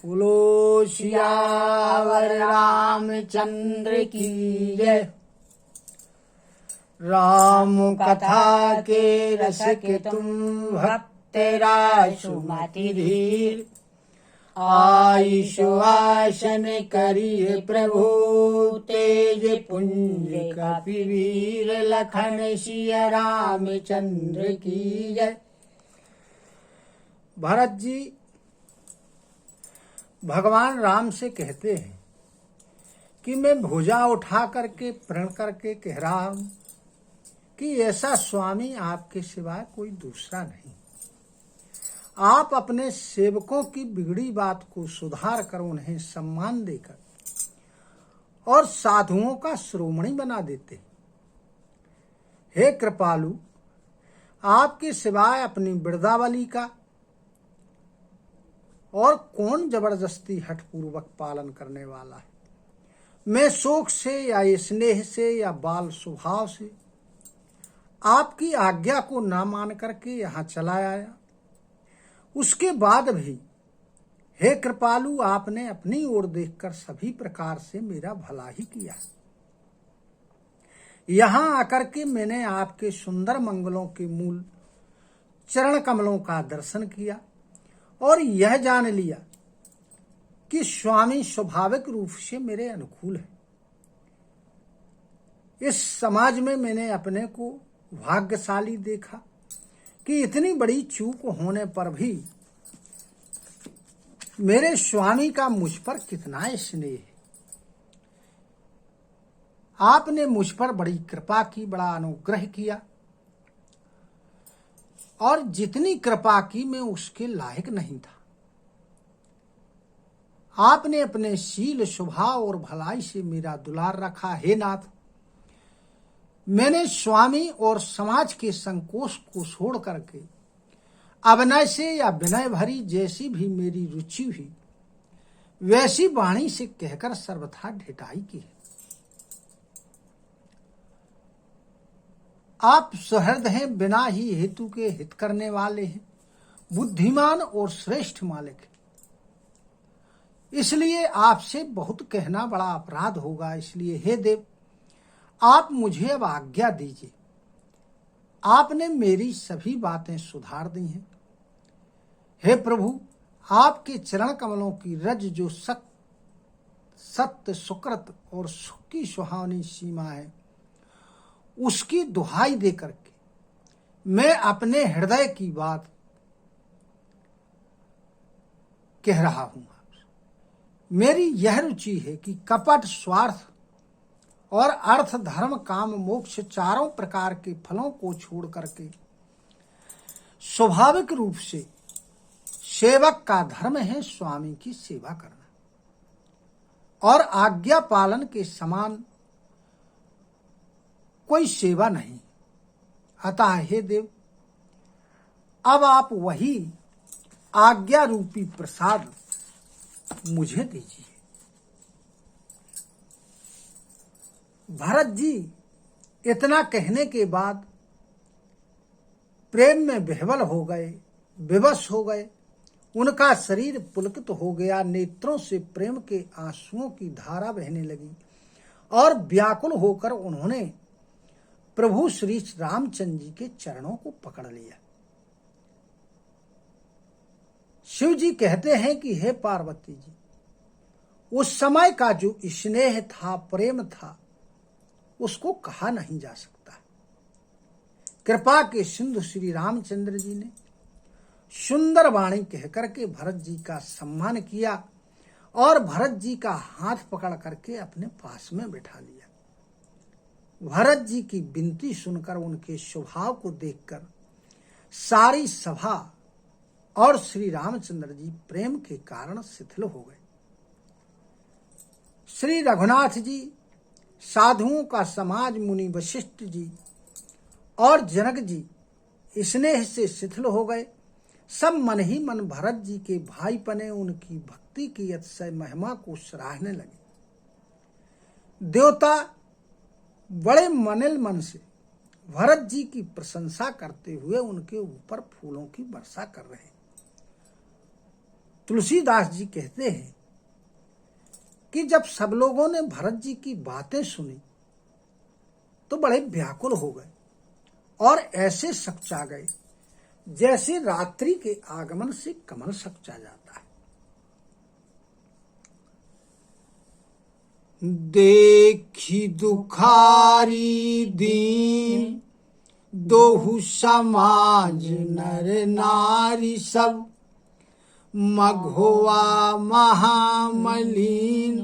बोलो सियावर रामचंद्र की जय। राम कथा के रस के तुम भक्त रासुमति धीर, आयुषो आसन करिए प्रभु तेज पुंज कपिवीर, लखन सिया रामचंद्र की जय। भरत जी भगवान राम से कहते हैं कि मैं भुजा उठा करके प्रण करके कह रहा हूं कि ऐसा स्वामी आपके सिवाय कोई दूसरा नहीं। आप अपने सेवकों की बिगड़ी बात को सुधार कर उन्हें सम्मान देकर और साधुओं का शिरोमणि बना देते। हे कृपालु, आपके सिवाय अपनी वृंदावली का और कौन जबरदस्ती हठपूर्वक पालन करने वाला है। मैं शोक से या स्नेह से या बाल स्वभाव से आपकी आज्ञा को ना मान करके यहाँ चला आया। उसके बाद भी हे कृपालु, आपने अपनी ओर देखकर सभी प्रकार से मेरा भला ही किया। यहाँ आकर के मैंने आपके सुंदर मंगलों के मूल चरण कमलों का दर्शन किया और यह जान लिया कि स्वामी स्वाभाविक रूप से मेरे अनुकूल है। इस समाज में मैंने अपने को भाग्यशाली देखा कि इतनी बड़ी चूक होने पर भी मेरे स्वामी का मुझ पर कितना स्नेह है। आपने मुझ पर बड़ी कृपा की, बड़ा अनुग्रह किया और जितनी कृपा की मैं उसके लायक नहीं था। आपने अपने शील स्वभाव और भलाई से मेरा दुलार रखा। हे नाथ, मैंने स्वामी और समाज के संकोच को छोड़ करके अभिनय से या विनय भरी जैसी भी मेरी रुचि हुई वैसी वाणी से कहकर सर्वथा ढिठाई की है। आप सुहृद हैं, बिना ही हेतु के हित करने वाले हैं, बुद्धिमान और श्रेष्ठ मालिक हैं। इसलिए आपसे बहुत कहना बड़ा अपराध होगा। इसलिए हे देव, आप मुझे अब आज्ञा दीजिए। आपने मेरी सभी बातें सुधार दी हैं। हे प्रभु, आपके चरण कमलों की रज जो सत्य सुकृत और सुख की सुहावनी सीमा है, उसकी दुहाई दे करके मैं अपने हृदय की बात कह रहा हूं। मेरी यह रुचि है कि कपट, स्वार्थ और अर्थ, धर्म, काम, मोक्ष चारों प्रकार के फलों को छोड़ करके स्वाभाविक रूप से सेवक का धर्म है स्वामी की सेवा करना और आज्ञा पालन के समान कोई सेवा नहीं। अतः हे देव, अब आप वही आज्ञा रूपी प्रसाद मुझे दीजिए। भरत जी इतना कहने के बाद प्रेम में विह्वल हो गए, विवश हो गए। उनका शरीर पुलकित हो गया, नेत्रों से प्रेम के आंसुओं की धारा बहने लगी और व्याकुल होकर उन्होंने प्रभु श्री रामचंद्र जी के चरणों को पकड़ लिया। शिव जी कहते हैं कि हे पार्वती जी, उस समय का जो स्नेह था, प्रेम था, उसको कहा नहीं जा सकता। कृपा के सिंधु श्री रामचंद्र जी ने सुंदर वाणी कहकर के भरत जी का सम्मान किया और भरत जी का हाथ पकड़ करके अपने पास में बैठा लिया। भरत जी की विनती सुनकर, उनके स्वभाव को देखकर सारी सभा और श्री रामचंद्र जी प्रेम के कारण शिथिल हो गए। श्री रघुनाथ जी, साधुओं का समाज, मुनि वशिष्ठ जी और जनक जी स्नेह से शिथिल हो गए। सब मन ही मन भरत जी के भाईपने, उनकी भक्ति की अतिशय महिमा को सराहने लगे। देवता बड़े मनिल मन से भरत जी की प्रशंसा करते हुए उनके ऊपर फूलों की वर्षा कर रहे हैं। तुलसीदास जी कहते हैं कि जब सब लोगों ने भरत जी की बातें सुनी तो बड़े व्याकुल हो गए और ऐसे सकचा गए जैसे रात्रि के आगमन से कमल सकचा जाता है। देखी दुखारी दीन दोहु समाज नर नारी सब, मघोवा महामलीन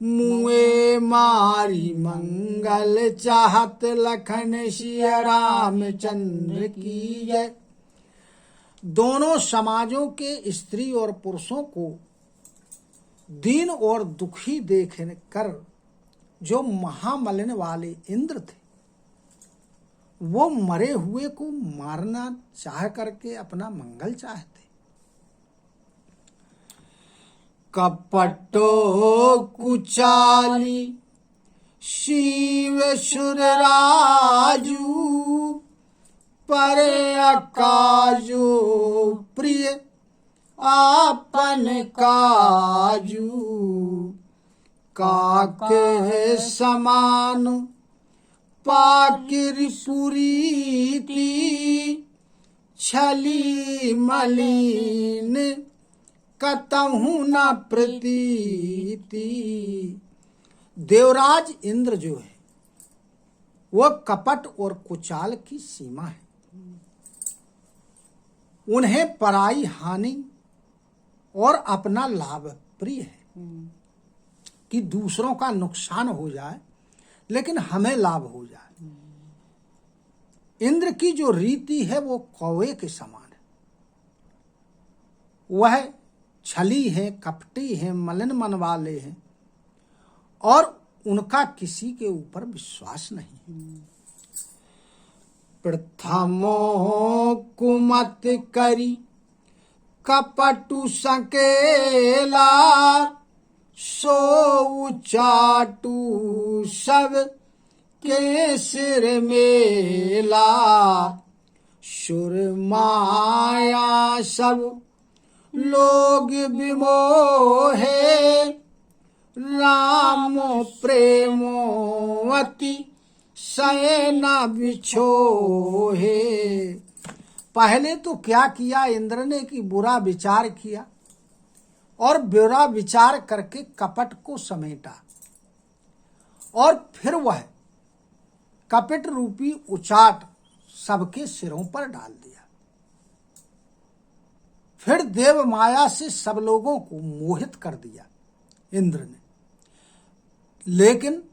मुए मारी मंगल चाहत, लखन सिया रामचंद्र की जय। दोनों समाजों के स्त्री और पुरुषों को दीन और दुखी देख कर जो महामलिन वाले इंद्र थे वो मरे हुए को मारना चाह करके अपना मंगल चाहते। कपटो कुचाली शिव सुर राजू, परे अकाजो प्रिय आपन काजू, काके समान पाकिर पुरीति, छली मलिन कतहु न प्रतीति। देवराज इंद्र जो है वो कपट और कुचाल की सीमा है। उन्हें पराई हानि और अपना लाभ प्रिय है कि दूसरों का नुकसान हो जाए लेकिन हमें लाभ हो जाए। इंद्र की जो रीति है वो कौवे के समान है। वह छली है, कपटी है, मलिन मन वाले हैं और उनका किसी के ऊपर विश्वास नहीं। प्रथमो कुमत करी कपटु संकेला, सो चाटू सब के सिर मेला, सुर माया सब लोग विमोहे, रामो प्रेमोवती सैना बिछोहे। पहले तो क्या किया इंद्र ने कि बुरा विचार किया और बुरा विचार करके कपट को समेटा और फिर वह कपट रूपी उचाट सबके सिरों पर डाल दिया। फिर देव माया से सब लोगों को मोहित कर दिया इंद्र ने। लेकिन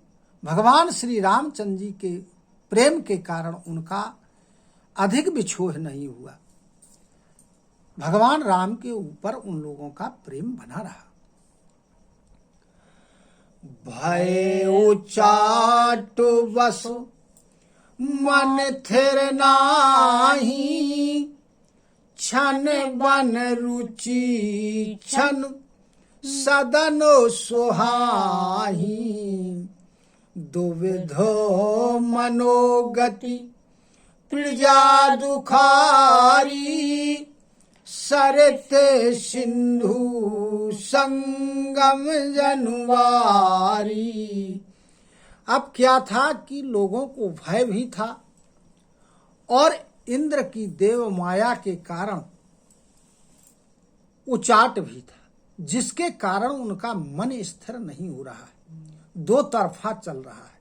भगवान श्री रामचंद्र जी के प्रेम के कारण उनका अधिक बिछोह नहीं हुआ। भगवान राम के ऊपर उन लोगों का प्रेम बना रहा। भय उचाट बस मन थिर नाही, छन बन रुचि छन सदनो सुहाही, दुविधो मनोगति प्रजा दुखारी, सरते सिंधु संगम जनवारी। अब क्या था कि लोगों को भय भी था और इंद्र की देव माया के कारण उचाट भी था, जिसके कारण उनका मन स्थिर नहीं हो रहा है। दो तरफा चल रहा है।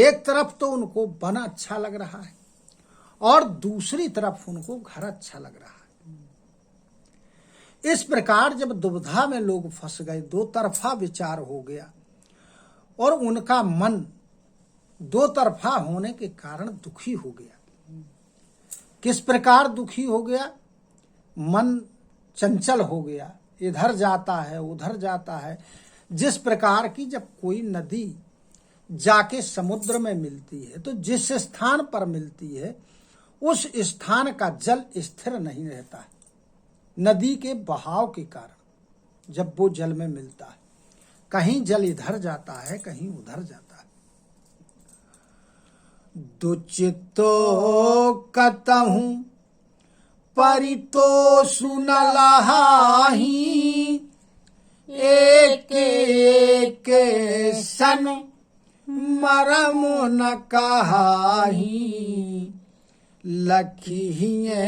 एक तरफ तो उनको वन अच्छा लग रहा है और दूसरी तरफ उनको घर अच्छा लग रहा है। इस प्रकार जब दुविधा में लोग फंस गए, दो तरफा विचार हो गया और उनका मन दो तरफा होने के कारण दुखी हो गया। किस प्रकार दुखी हो गया? मन चंचल हो गया, इधर जाता है उधर जाता है। जिस प्रकार की जब कोई नदी जाके समुद्र में मिलती है तो जिस स्थान पर मिलती है उस स्थान का जल स्थिर नहीं रहता है। नदी के बहाव के कारण जब वो जल में मिलता है, कहीं जल इधर जाता है कहीं उधर जाता है। दुचितो कतहु परितो सुनलहाही एक एक सन मरम न कहाही लखिए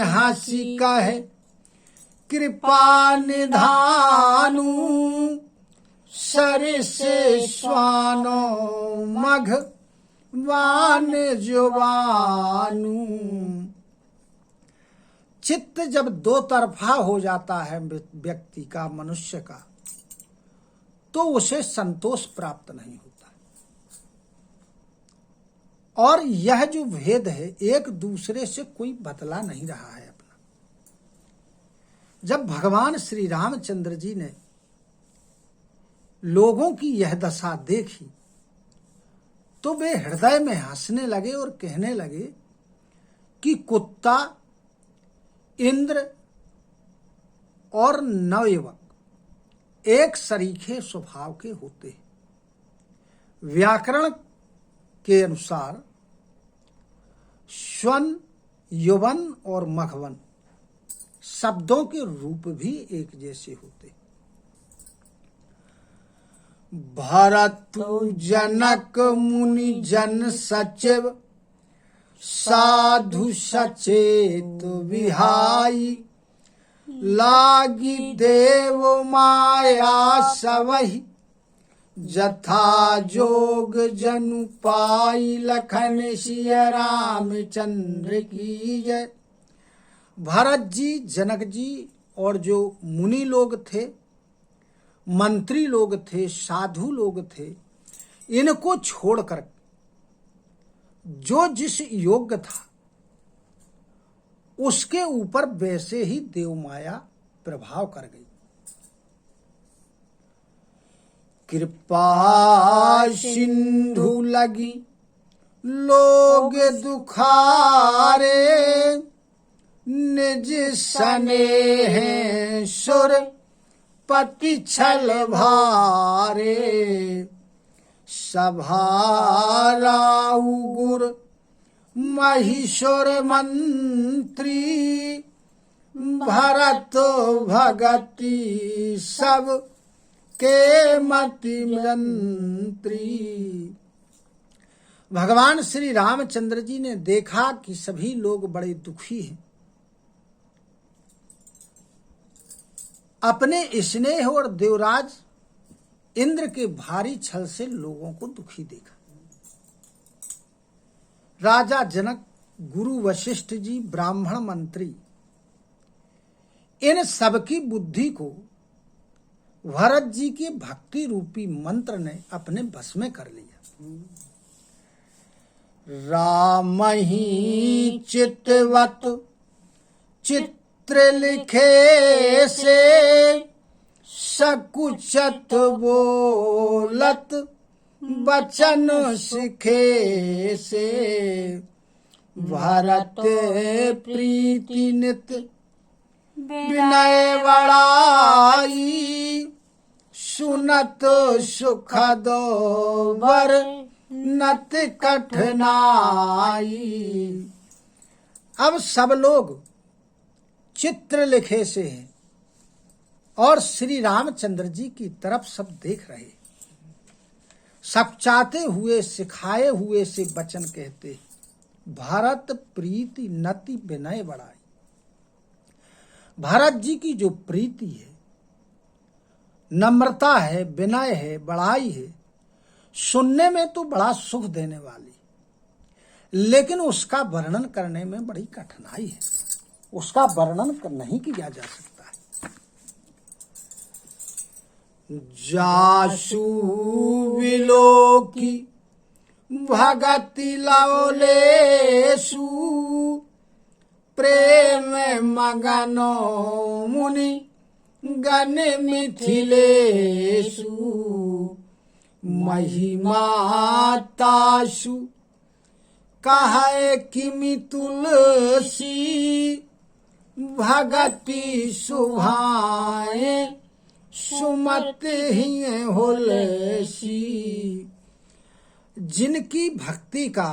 हंसी कहे कृपा निधानु सरिस स्वानो मघ वान जुबानु। चित्त जब दो तरफा हो जाता है व्यक्ति का, मनुष्य का, तो उसे संतोष प्राप्त नहीं होता। और यह जो भेद है, एक दूसरे से कोई बदला नहीं रहा है अपना। जब भगवान श्री रामचंद्र जी ने लोगों की यह दशा देखी तो वे हृदय में हंसने लगे और कहने लगे कि कुत्ता, इंद्र और नवयुवक एक सरीखे स्वभाव के होते हैं। व्याकरण के अनुसार श्वन, यौवन और मघवन शब्दों के रूप भी एक जैसे होते। भरत जनक मुनि जन सचिव साधु सचेत विहाई लागी देव माया सवहि जथा जोग जनु पाई लखन सिया रामचंद्र की जय। भरत जी, जनक जी और जो मुनि लोग थे, मंत्री लोग थे, साधु लोग थे, इनको छोड़कर जो जिस योग्य था उसके ऊपर वैसे ही देवमाया प्रभाव कर गई। कृपा सिंधु लगी लोग दुखारे निज स्नेह सुर पति छल भारे सभा राउ गुर महिषोर मंत्री भरत भगति सब के मति मंत्री। भगवान श्री रामचंद्र जी ने देखा कि सभी लोग बड़े दुखी हैं। अपने स्नेह और देवराज इंद्र के भारी छल से लोगों को दुखी देखा। राजा जनक, गुरु वशिष्ठ जी, ब्राह्मण मंत्री, इन सबकी बुद्धि को भरत जी के भक्ति रूपी मंत्र ने अपने बस में कर लिया। राम ही चितवत चित्र लिखे से सकुचत बोलत बचन सिखे से भरत प्रीति नित विनय बड़ाई सुनत सुखद वर नत कठिनाई। अब सब लोग चित्र लिखे से हैं और श्री रामचंद्र जी की तरफ सब देख रहे, सपचाते हुए, सिखाए हुए से वचन कहते। भरत प्रीति नति विनय बढ़ाई। भरत जी की जो प्रीति है, नम्रता है, विनय है, बढ़ाई है, सुनने में तो बड़ा सुख देने वाली, लेकिन उसका वर्णन करने में बड़ी कठिनाई है। उसका वर्णन नहीं किया जा सकता है। जासु विलोकी भगति लवलेसु प्रेम मगनो मुनि गण मिथिलेसु महिमा तासु कहे किमि तुलसी भगति सुभाए सुमत ही होलसी। जिनकी भक्ति का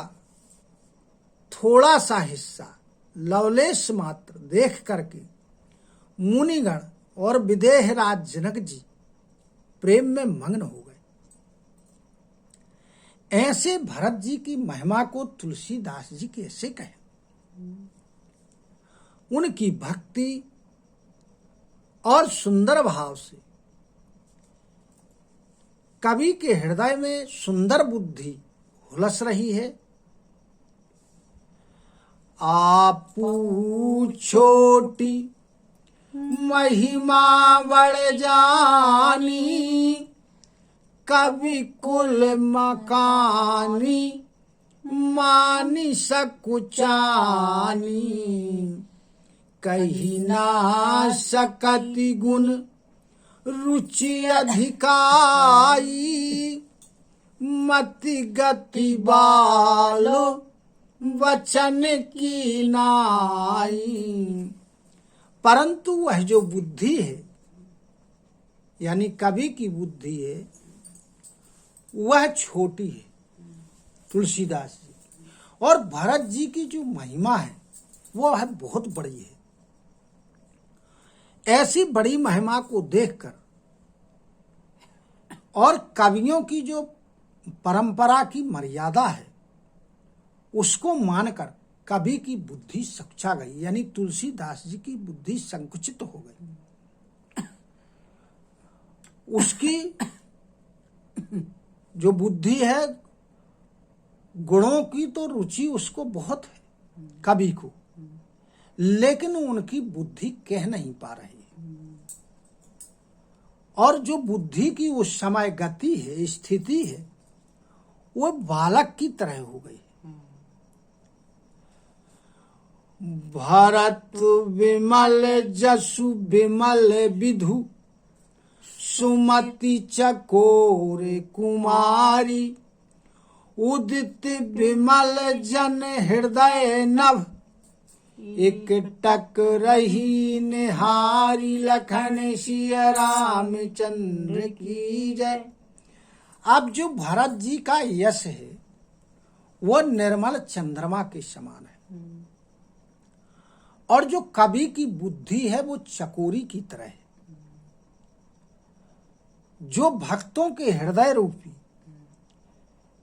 थोड़ा सा हिस्सा लवलेश मात्र देख करके मुनिगण और विदेह राज जनक जी प्रेम में मग्न हो गए। ऐसे भरत जी की महिमा को तुलसीदास जी कैसे कहें। उनकी भक्ति और सुंदर भाव से कवि के हृदय में सुंदर बुद्धि हुलस रही है। आपू छोटी महिमा बढ़ जानी, कवि कुल मकानी मानी सकुचानी, कही ना सकति गुण रुचि अधिकाई, मति गति बालो वचन की नाई। परंतु वह जो बुद्धि है यानी कवि की बुद्धि है वह छोटी है तुलसीदास जी, और भरत जी की जो महिमा है वो है बहुत बड़ी है। ऐसी बड़ी महिमा को देखकर और कवियों की जो परंपरा की मर्यादा है उसको मानकर कवि की बुद्धि सकुचा गई, यानी तुलसीदास जी की बुद्धि संकुचित हो गई। उसकी जो बुद्धि है गुणों की तो रुचि उसको बहुत है कवि को, लेकिन उनकी बुद्धि कह नहीं पा रही है। और जो बुद्धि की उस समय गति है, स्थिति है, वो बालक की तरह हो गई। भरत विमल जसु विमल विधु, सुमति चकोर कुमारी, उदित विमल जन हृदय नभ, एक टक रही निहारी, लखन सिया रामचंद्र की जय। अब जो भरत जी का यश है वो निर्मल चंद्रमा के समान है, और जो कवि की बुद्धि है वो चकोरी की तरह है। जो भक्तों के हृदय रूपी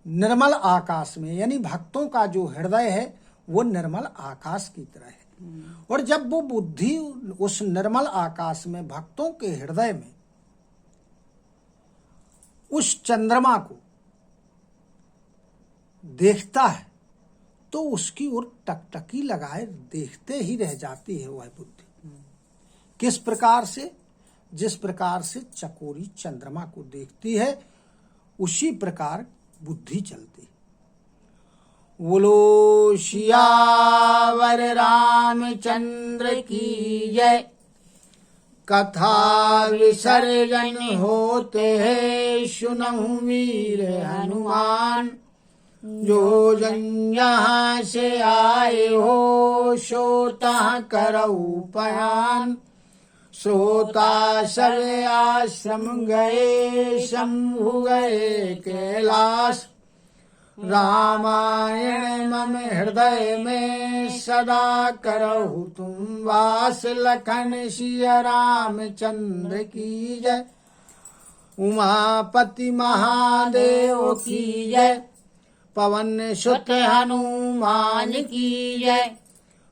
निर्मल आकाश में, यानी भक्तों का जो हृदय है वो निर्मल आकाश की तरह है, और जब वो बुद्धि उस निर्मल आकाश में भक्तों के हृदय में उस चंद्रमा को देखता है तो उसकी ओर टकटकी लगाए देखते ही रह जाती है वह बुद्धि। किस प्रकार से? जिस प्रकार से चकोरी चंद्रमा को देखती है उसी प्रकार बुद्धि चलती है। बोलो सियावर रामचंद्र की जय। कथा विसर्जन होते हैं सुनहु वीर हनुमान, जो जन यहाँ से आए हो सोता करऊ पयान। श्रोता सब आश्रम गए शंभु गए कैलाश, रामायण मम हृदय में सदा करहु तुम वास। लखन सिया रामचंद्र की जय। उमापति महादेव की जय। पवन सुत हनुमान की जय।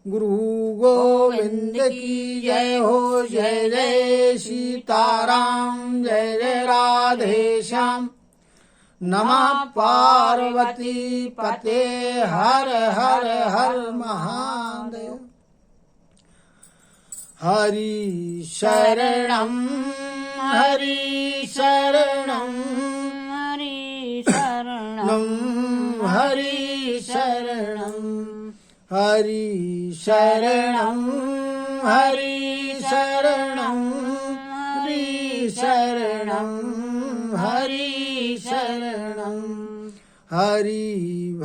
गुरु गोविंद की जय हो। जय जय सीताराम जय जय राधे श्याम। नमः पार्वती पते हर हर हर महादेव। हरि शरणं हरि शरणं हरि शरणं हरि शरणं हरि शरणं हरि शरणं हरि शरणं हरि शरणं हरि